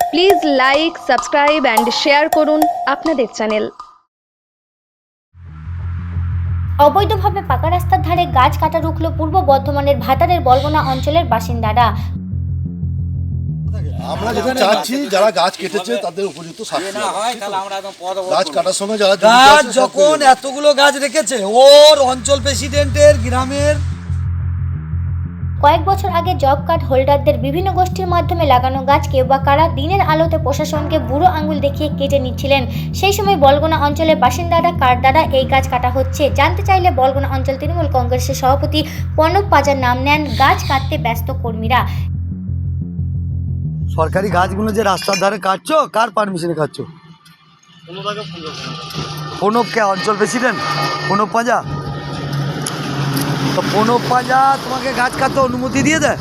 Please like, subscribe and share করুন আপনাদের channel. অবৈধভাবে পাকা রাস্তার ধারে গাছ কাটা রুখল পূর্ব বর্ধমানের ভাতারের বলগোনা অঞ্চলের বাসিন্দারা। আমরা যেটা চাচ্ছি যারা গাছ কেটেছে তাদের উপযুক্ত শাস্তি গাছ কাটার সময় যারা গাছ যখন এতগুলো গাছ রেখেছে ওর অঞ্চল প্রেসিডেন্টের গ্রামের কয়েক বছর আগে জব কার্ড হোল্ডারদের বিভিন্ন গোষ্ঠীর মাধ্যমে লাগানো গাছ কেউ বা কারা দিনের আলোতে প্রশাসনকে বুড়ো আঙুল দেখিয়ে কেটে নিচ্ছিলেন। সেই সময় বলগোনা অঞ্চলের বাসিন্দারা কার দ্বারা এই গাছ কাটা হচ্ছে জানতে চাইলে বলগোনা অঞ্চল তৃণমূল কংগ্রেসের সভাপতি প্রণব পাজার নাম নেন গাছ কাটতে ব্যস্ত কর্মীরা। সরকারি গাছগুলো যে রাস্তার ধারে কাটছো কার পারমিশনে কাটছো? প্রণব কে অঞ্চল প্রেসিডেন্ট প্রণব পাজা? তো প্রণব পাজা তোমাকে গাছ কাটতে অনুমতি দিয়ে দেয়?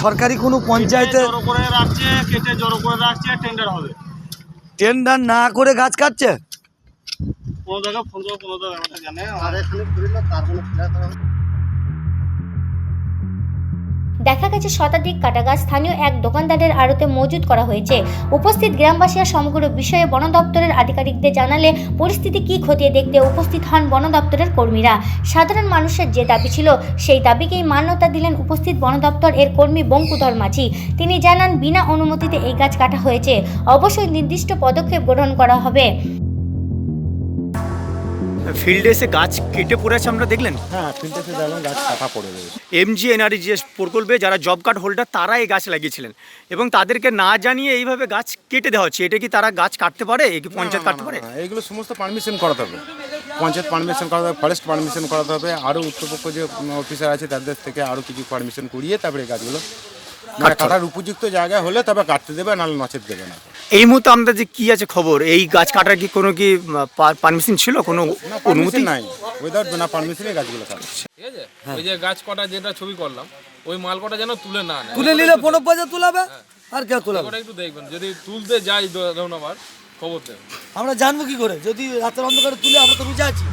সরকারি কোনো পঞ্চায়েতে টেন্ডার না করে গাছ কাটছে? দেখা গেছে শতাধিক কাটা গাছ স্থানীয় এক দোকানদারের আড়তে মজুত করা হয়েছে। উপস্থিত গ্রামবাসীরা সমগ্র বিষয়ে বন দপ্তরের আধিকারিকদের জানালে পরিস্থিতি কি খতিয়ে দেখতে উপস্থিত হন বন দপ্তরের কর্মীরা। সাধারণ মানুষের যে দাবি ছিল সেই দাবিকেই মান্যতা দিলেন উপস্থিত বন দপ্তর এর কর্মী বঙ্কুধর মাঝি। তিনি জানান বিনা অনুমতিতে এই গাছ কাটা হয়েছে, অবশ্যই নির্দিষ্ট পদক্ষেপ গ্রহণ করা হবে। ফিল্ডে এসে গাছ কেটে পড়ে আছে আমরা দেখলেন? হ্যাঁ, ফিল্ডে এসে দেখলাম গাছ কাটা পড়ে রয়েছে। MGNREGS প্রকল্পে যারা জব কার্ড হোল্ডার তারা এই গাছ লাগিয়েছিলেন এবং তাদেরকে না জানিয়ে এইভাবে গাছ কেটে দেওয়া হচ্ছে। এটা কি তারা গাছ কাটতে পারে? কি পঞ্চায়েত কাটতে পারে? এইগুলো সমস্ত পারমিশন করাতে হবে, পঞ্চায়েত পারমিশন করাতে হবে, ফরেস্ট পারমিশন করাতে হবে, আরও উচ্চপক্ষ যে অফিসার আছে তাদের থেকে আরও কিছু পারমিশন করিয়ে তারপরে এই গাছগুলো কাটার উপযুক্ত জায়গায় হলে তবে কাটতে দেবে, নাহলে নচেত দেবে না। এই মুহূর্তে আমাদের যে কি আছে খবর, এই গাছ কাটার কি কোনো কি পারমিশন ছিল, কোনো অনুমতি নাই? উইদাউট বিনা পারমিশনে গাছগুলো কাটছে। ঠিক আছে, ওই যে গাছ কটা যেটা ছবি করলাম ওই মাল কটা যেন তুলে না নেয়। তুলে নিলে প্রণব পাজা তুলাবে আর কেউ তুলাবে? ওটা একটু দেখবেন, যদি তুলতে যাই ধরুন আবার খবর দেবেন। আমরা জানবো কি করে যদি রাতের অন্ধকারে তুলে? আমরা তো রুজে আছি।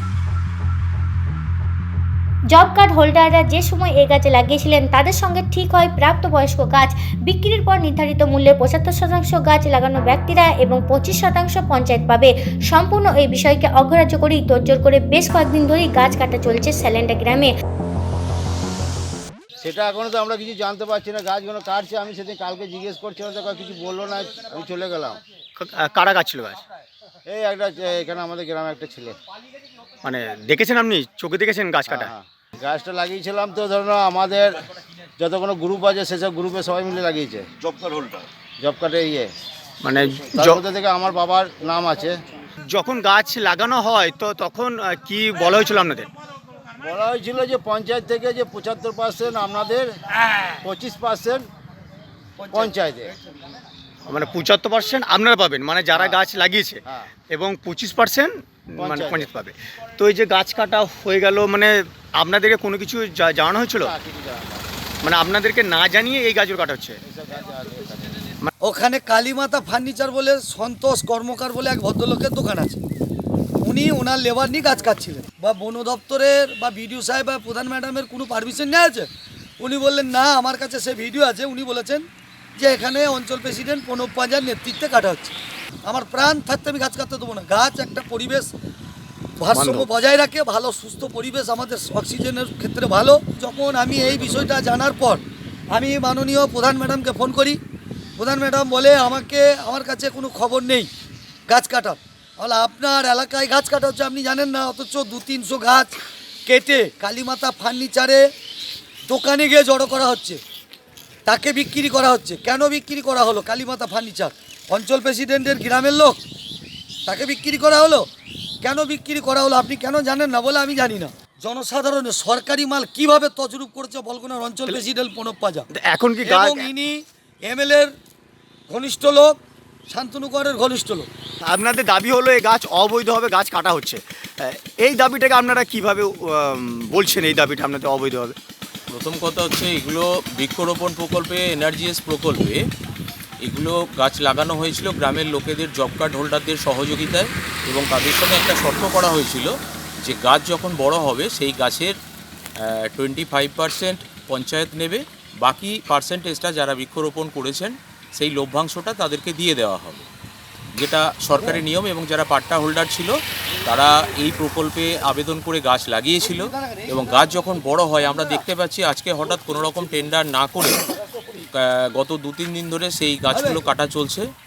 জব কার্ড হোল্ডাররা যে সময় এই গাছে লাগিয়েছিলেন তাদের সঙ্গে ঠিক হয় প্রাপ্তবয়স্ক গাছ বিক্রির পর নির্ধারিত মূল্যে 75% গাছ লাগানো ব্যক্তিরা এবং 25% পঞ্চায়েত পাবে। সম্পূর্ণ এই বিষয়কে অগ্রাহ্য করেই তোড়জোড় করে বেশ কয়েকদিন ধরেই গাছ কাটা চলছে স্যালেন্ডা গ্রামে। সেটা এখনো তো আমরা কিছু জানতে পারছি না। গাছগুলো কাটছে, আমি সেদিন কালকে জিজ্ঞেস করছিলাম তো কিছু বললো না, আমি চলে গেলাম। কারা গাছ ছিল গাছ? এই একটা এখানে আমাদের গ্রামে একটা ছেলে। মানে দেখেছেন আপনি, চোখে দেখেছেন গাছ কাটা? হ্যাঁ, গাছটা লাগিয়েছিলাম তো ধরুন আমাদের যত কোনো গ্রুপ আছে সেসব গ্রুপে সবাই মিলে লাগিয়েছে। জব কার্ড হোল্ডার, জব কার্ডে মানে তার মধ্যে থেকে আমার বাবার নাম আছে। যখন গাছ লাগানো হয় তো তখন কি বলা হয়েছিল আপনাদের? বলা হয়েছিল যে পঞ্চায়েত থেকে যে 75% আপনাদের, 25% পঞ্চায়েতে। মানে 75% আপনারা পাবেন, মানে যারা গাছ লাগিয়েছে, হ্যাঁ। এবং 25% মানে পঞ্চায়েত পাবে। তো এই যে গাছ কাটা হয়ে গেল, মানে আপনাদেরকে কোনো কিছু জানানো হয়েছিল? মানে আপনাদেরকে না জানিয়ে এই গাছগুলো কাটা হচ্ছে? ওখানে কালীমাতা ফার্নিচার বলে সন্তোষ কর্মকার বলে এক ভদ্রলোকের দোকান আছে, উনি ওনার লেবার নিয়ে গাছ কাটছিলেন। বা বন দপ্তরের বা বিডিও সাহেব বা প্রধান ম্যাডামের কোনো পারমিশন নেওয়া আছে? উনি বললেন না, আমার কাছে সে ভিডিও আছে। উনি বলেছেন যে এখানে অঞ্চল প্রেসিডেন্ট প্রণব পাজার নেতৃত্বে কাটা হচ্ছে। আমার প্রাণ থাকতে আমি গাছ কাটতে দেবো না। গাছ একটা পরিবেশ ভারসাম্য বজায় রাখে, ভালো সুস্থ পরিবেশ আমাদের অক্সিজেনের ক্ষেত্রে ভালো। যখন আমি এই বিষয়টা জানার পর আমি মাননীয় প্রধান ম্যাডামকে ফোন করি। প্রধান ম্যাডাম বলে আমার কাছে কোনো খবর নেই গাছ কাটার। তাহলে আপনার এলাকায় গাছ কাটা হচ্ছে আপনি জানেন না, অথচ 200-300 গাছ কেটে কালীমাতা ফার্নিচারে দোকানে গিয়ে জড়ো করা হচ্ছে, তাকে বিক্রি করা হচ্ছে। কেন বিক্রি করা হলো? কালীমাতা ফার্নিচার অঞ্চল প্রেসিডেন্টের গ্রামের লোক, তাকে বিক্রি করা হলো। কেন বিক্রি করা হলো আপনি কেন জানেন না? বলে আমি জানি না। জনসাধারণের সরকারি মাল কিভাবে তছরূপ করেছে বলগোনার অঞ্চল প্রেসিডেন্ট প্রণব পাজা। এখন কি এবং ইনি MLA-র ঘনিষ্ঠ লোক, শান্তনুগড়ের ঘনিষ্ঠ লোক। আপনাদের দাবি হলো এই গাছ অবৈধভাবে গাছ কাটা হচ্ছে, এই দাবিটাকে আপনারা কিভাবে বলছেন এই দাবিটা আপনাদের অবৈধভাবে? প্রথম কথা হচ্ছে এগুলো বৃক্ষরোপণ প্রকল্পে, NRGS প্রকল্পে এগুলো গাছ লাগানো হয়েছিল গ্রামের লোকেদের জব কার্ড হোল্ডারদের সহযোগিতায়, এবং তাদের সঙ্গে একটা শর্ত করা হয়েছিল যে গাছ যখন বড় হবে সেই গাছের 25% পঞ্চায়েত নেবে, বাকি পার্সেন্টেজটা যারা বৃক্ষরোপণ করেছেন সেই লভ্যাংশটা তাদেরকে দিয়ে দেওয়া হবে, যেটা সরকারি নিয়ম। এবং যারা পাট্টা হোল্ডার ছিল তারা এই প্রকল্পে আবেদন করে গাছ লাগিয়েছিল এবং গাছ যখন বড় হয় আমরা দেখতে পাচ্ছি আজকে হঠাৎ কোনো রকম টেন্ডার না করে গত 2-3 দিন ধরে সেই গাছগুলো কাটা চলছে।